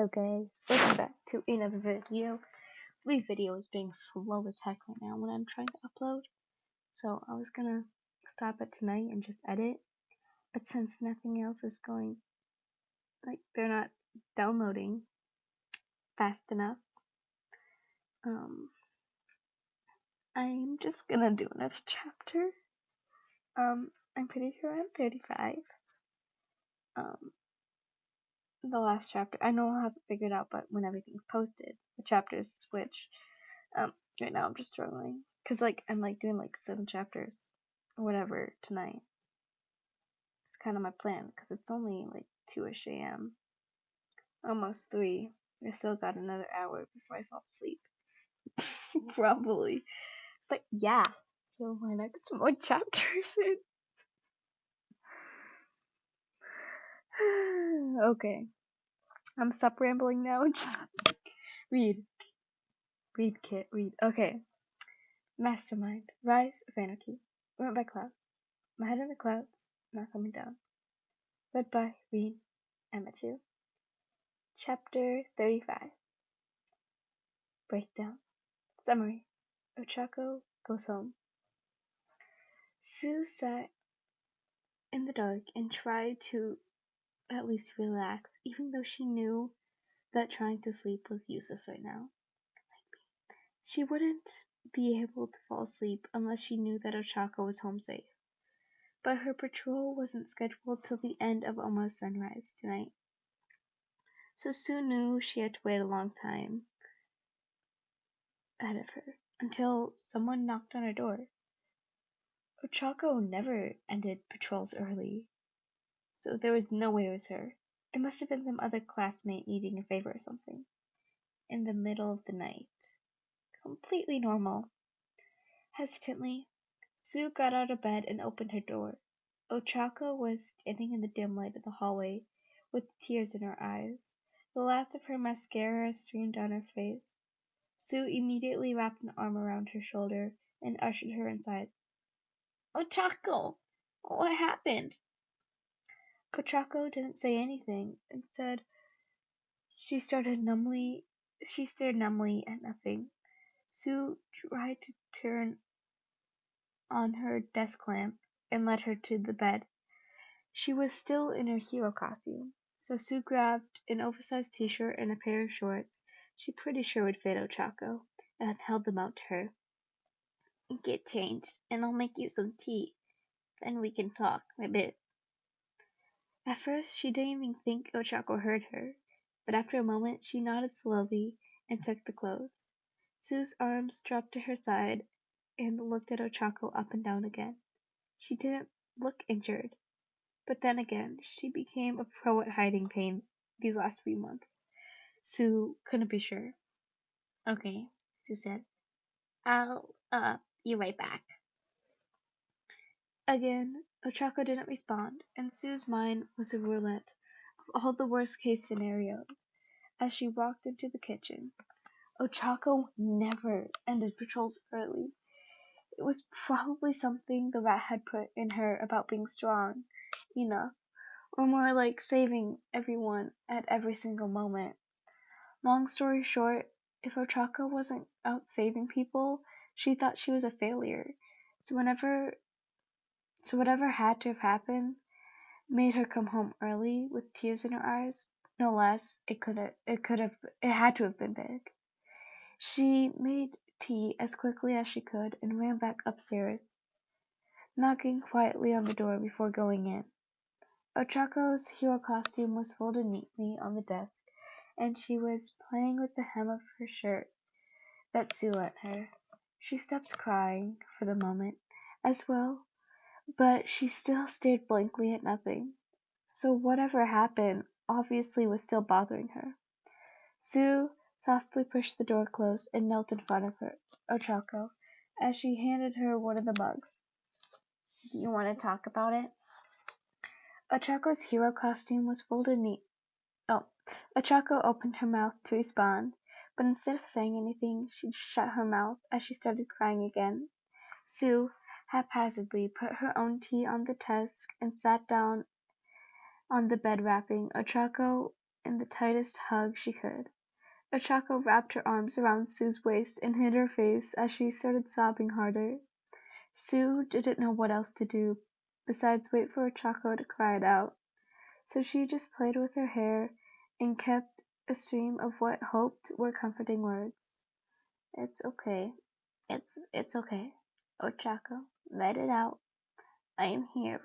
Hello guys, welcome back to another video. My video is being slow as heck right now when I'm trying to upload. So I was gonna stop it tonight and just edit. But since nothing else is going, like they're not downloading fast enough, I'm just gonna do another chapter. I'm pretty sure I'm 35. The last chapter, I know I'll have it figured out, but when everything's posted, the chapters switch. Right now I'm just struggling. Cause I'm doing 7 chapters or whatever tonight. It's kind of my plan. Cause it's only 2ish a.m. Almost 3. I still got another hour before I fall asleep. Probably. But yeah. So why not get some more chapters in? Okay. I'm stop rambling now. Just read. Read, Kit. Read. Okay. Mastermind. Rise of Anarchy. Went by Clouds. My head in the clouds. Not coming down. Read by Read. MHA. Chapter 35. Breakdown. Summary. Ochako goes home. Sue sat in the dark and tried to at least relax, even though she knew that trying to sleep was useless right now. She wouldn't be able to fall asleep unless she knew that Ochako was home safe. But her patrol wasn't scheduled till the end of almost sunrise tonight. So Sue knew she had to wait a long time ahead of her, until someone knocked on her door. Ochako never ended patrols early, so there was no way it was her. It must have been some other classmate needing a favor or something. In the middle of the night. Completely normal. Hesitantly, Sue got out of bed and opened her door. Ochako was standing in the dim light of the hallway, with tears in her eyes. The last of her mascara streamed down her face. Sue immediately wrapped an arm around her shoulder and ushered her inside. Ochako! What happened? Ochako didn't say anything. Instead, she stared numbly at nothing. Sue tried to turn on her desk lamp and led her to the bed. She was still in her hero costume, so Sue grabbed an oversized t-shirt and a pair of shorts she pretty sure would fit Ochako, and held them out to her. Get changed, and I'll make you some tea. Then we can talk a bit. At first, she didn't even think Ochako heard her, but after a moment she nodded slowly and took the clothes. Sue's arms dropped to her side and looked at Ochako up and down again. She didn't look injured, but then again, she became a pro at hiding pain these last few months. Sue couldn't be sure. Okay, Sue said. I'll, be right back. Again, Ochako didn't respond, and Sue's mind was a roulette of all the worst-case scenarios as she walked into the kitchen. Ochako never ended patrols early. It was probably something the rat had put in her about being strong enough, or more like saving everyone at every single moment. Long story short, if Ochako wasn't out saving people, she thought she was a failure. So whatever had to have happened made her come home early with tears in her eyes. No less, it had to have been big. She made tea as quickly as she could and ran back upstairs, knocking quietly on the door before going in. Ochako's hero costume was folded neatly on the desk, and she was playing with the hem of her shirt that Sue lent her. She stopped crying for the moment as well, but she still stared blankly at nothing. So whatever happened obviously was still bothering her. Sue softly pushed the door closed and knelt in front of her, Ochako, as she handed her one of the mugs. Do you want to talk about it? Ochako's hero costume was folded neat. Ochako opened her mouth to respond, but instead of saying anything, she just shut her mouth as she started crying again. Sue haphazardly put her own tea on the desk and sat down on the bed wrapping Ochako in the tightest hug she could. Ochako wrapped her arms around Sue's waist and hid her face as she started sobbing harder. Sue didn't know what else to do besides wait for Ochako to cry it out, so she just played with her hair and kept a stream of what hoped were comforting words. It's okay. It's okay. Ochako, let it out. I am here.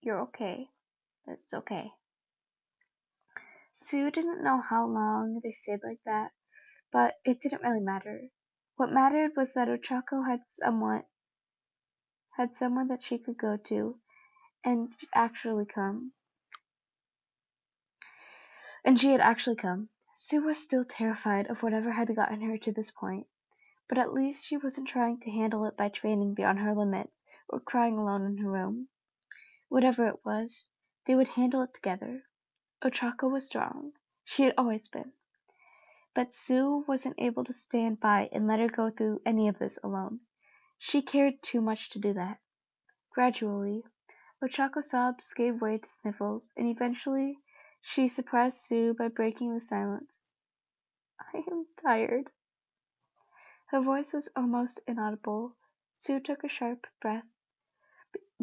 You're okay. It's okay. Sue didn't know how long they stayed like that, but it didn't really matter. What mattered was that Ochako had someone that she could go to and actually come. And she had actually come. Sue was still terrified of whatever had gotten her to this point, but at least she wasn't trying to handle it by training beyond her limits or crying alone in her room. Whatever it was, they would handle it together. Ochako was strong. She had always been. But Sue wasn't able to stand by and let her go through any of this alone. She cared too much to do that. Gradually, Ochako's sobs gave way to sniffles, and eventually she surprised Sue by breaking the silence. I am tired. Her voice was almost inaudible. Sue took a sharp breath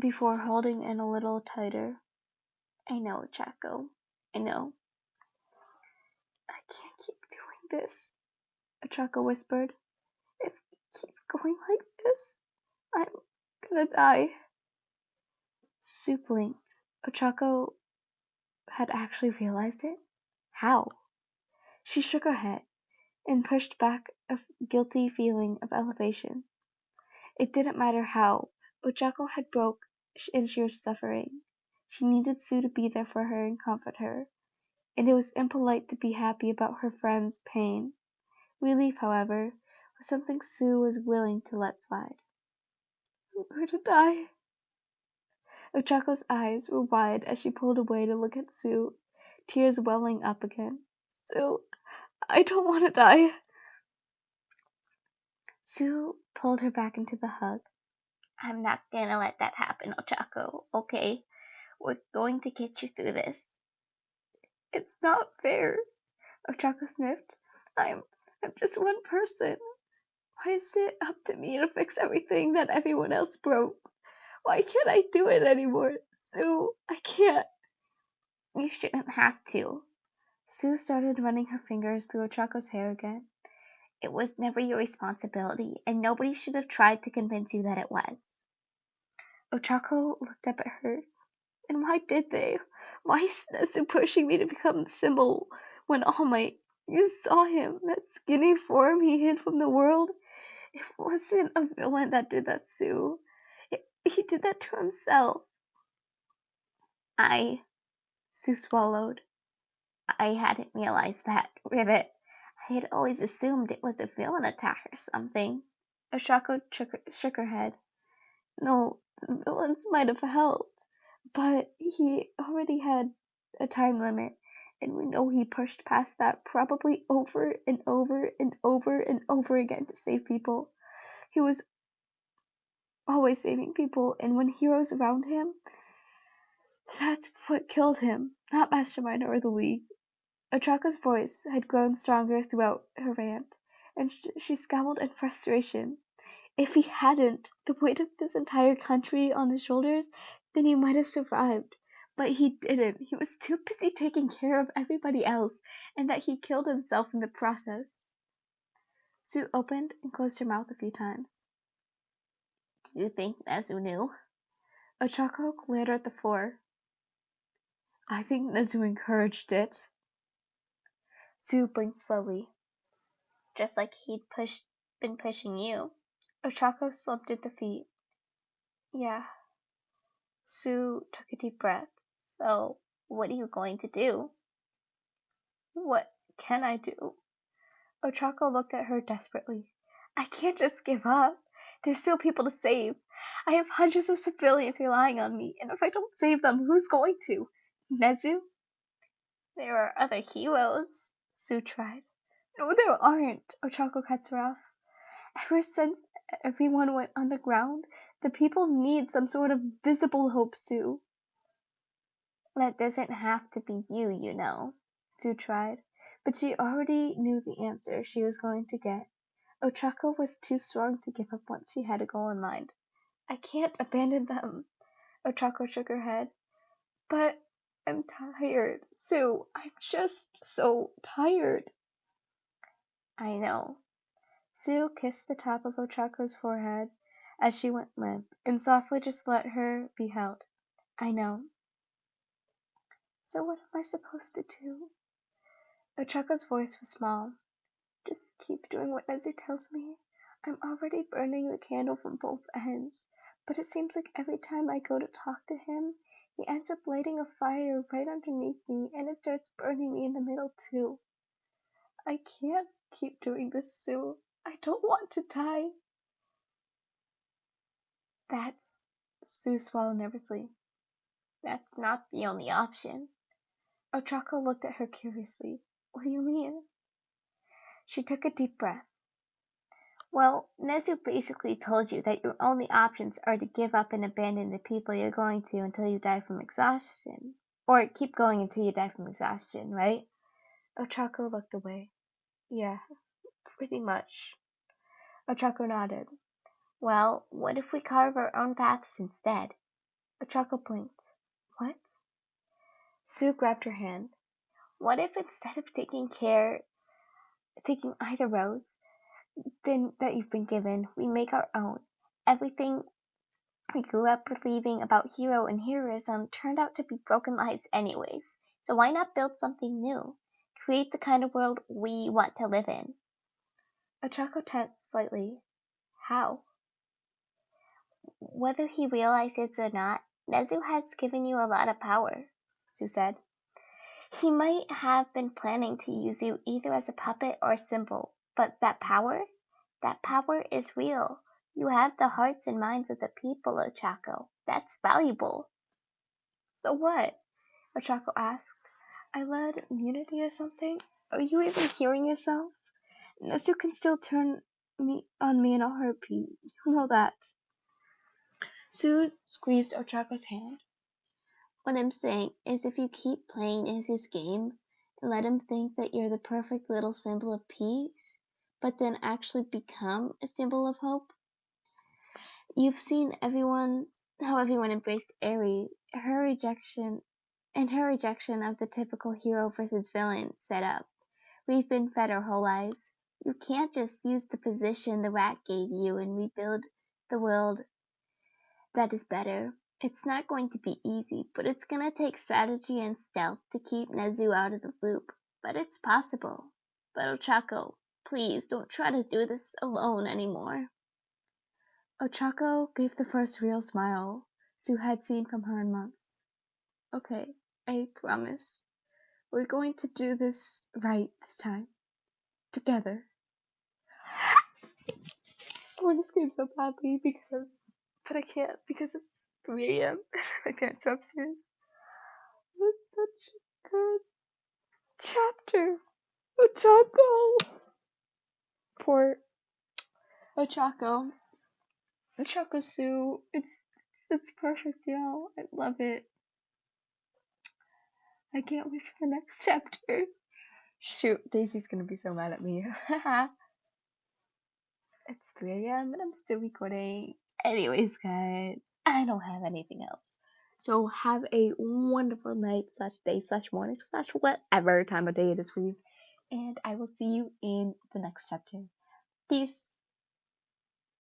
before holding in a little tighter. I know, Ochako. I know. I can't keep doing this, Ochako whispered. If we keep going like this, I'm gonna die. Sue blinked. Ochako had actually realized it? How? She shook her head and pushed back a guilty feeling of elevation. It didn't matter how. Ochako had broke and she was suffering. She needed Sue to be there for her and comfort her, and it was impolite to be happy about her friend's pain. Relief, however, was something Sue was willing to let slide. I'm going to die. Ochako's eyes were wide as she pulled away to look at Sue, tears welling up again. Sue, I don't want to die. Sue pulled her back into the hug. I'm not gonna let that happen, Ochako, okay? We're going to get you through this. It's not fair, Ochako sniffed. I'm just one person. Why is it up to me to fix everything that everyone else broke? Why can't I do it anymore? Sue, I can't. You shouldn't have to. Sue started running her fingers through Ochako's hair again. It was never your responsibility, and nobody should have tried to convince you that it was. Ochako looked up at her. And why did they? Why is Nezu pushing me to become the symbol when All Might, you saw him, that skinny form he hid from the world? It wasn't a villain that did that, Sue. He did that to himself. Sue swallowed. I hadn't realized that, Rivet. I had always assumed it was a villain attack or something. Oshako shook her head. No, the villains might have helped, but he already had a time limit, and we know he pushed past that probably over and over and over and over again to save people. He was always saving people, and when heroes around him, that's what killed him, not Mastermind or the League. Ochaka's voice had grown stronger throughout her rant, and she scowled in frustration. If he hadn't the weight of this entire country on his shoulders, then he might have survived. But he didn't. He was too busy taking care of everybody else, and that he killed himself in the process. Sue opened and closed her mouth a few times. Do you think Nezu knew? Ochako glared at the floor. I think Nezu encouraged it. Sue blinked slowly. Just like he'd been pushing you. Ochako slumped at the feet. Yeah. Sue took a deep breath. So, what are you going to do? What can I do? Ochako looked at her desperately. I can't just give up. There's still people to save. I have hundreds of civilians relying on me, and if I don't save them, who's going to? Nezu? There are other heroes, Sue tried. No, there aren't, Ochako cuts her off. Ever since everyone went underground, the people need some sort of visible hope, Sue. That doesn't have to be you, you know. Sue tried, but she already knew the answer she was going to get. Ochako was too strong to give up once she had a goal in mind. I can't abandon them. Ochako shook her head. But I'm tired, Sue. I'm just so tired. I know. Sue kissed the top of Ochako's forehead as she went limp, and softly just let her be held. I know. So what am I supposed to do? Ochako's voice was small. Just keep doing what Nezu tells me. I'm already burning the candle from both ends, but it seems like every time I go to talk to him, he ends up lighting a fire right underneath me, and it starts burning me in the middle too. I can't keep doing this, Sue. I don't want to die. That's... Sue swallowed nervously. That's not the only option. Ochako looked at her curiously. What do you mean? She took a deep breath. Well, Nezu basically told you that your only options are to give up and abandon the people you're going to until you die from exhaustion. Or keep going until you die from exhaustion, right? Ochako looked away. Yeah, pretty much. Ochako nodded. Well, what if we carve our own paths instead? Ochako blinked. What? Sue grabbed her hand. What if instead of taking either roads that you've been given, we make our own? Everything we grew up believing about hero and heroism turned out to be broken lies anyways. So why not build something new? Create the kind of world we want to live in. Ochako tensed slightly. How? Whether he realizes it or not, Nezu has given you a lot of power, Sue said. He might have been planning to use you either as a puppet or a symbol, but that power is real. You have the hearts and minds of the people, Ochako. That's valuable. So what? Ochako asked. I led immunity or something? Are you even hearing yourself? Nezu can still turn on me in a heartbeat. You know that. Sue squeezed Ochako's hand. What I'm saying is if you keep playing Nezu's game and let him think that you're the perfect little symbol of peace, but then actually become a symbol of hope. You've seen how everyone embraced Eri, her rejection of the typical hero versus villain setup. We've been fed our whole lives. You can't just use the position the rat gave you and rebuild the world that is better. It's not going to be easy, but it's gonna take strategy and stealth to keep Nezu out of the loop. But it's possible. But Ochako, please don't try to do this alone anymore. Ochako gave the first real smile Sue had seen from her in months. Okay, I promise. We're going to do this right this time. Together. I want to scream so badly but I can't because it's 3 a.m. My parents are upstairs. It was such a good chapter. Ochako! Poor Ochako. Ochako Sue. It's perfect, y'all. I love it. I can't wait for the next chapter. Shoot, Daisy's gonna be so mad at me. It's 3 a.m. and I'm still recording. Anyways, guys, I don't have anything else. So have a wonderful night / day / morning / whatever time of day it is for you. And I will see you in the next chapter. Peace.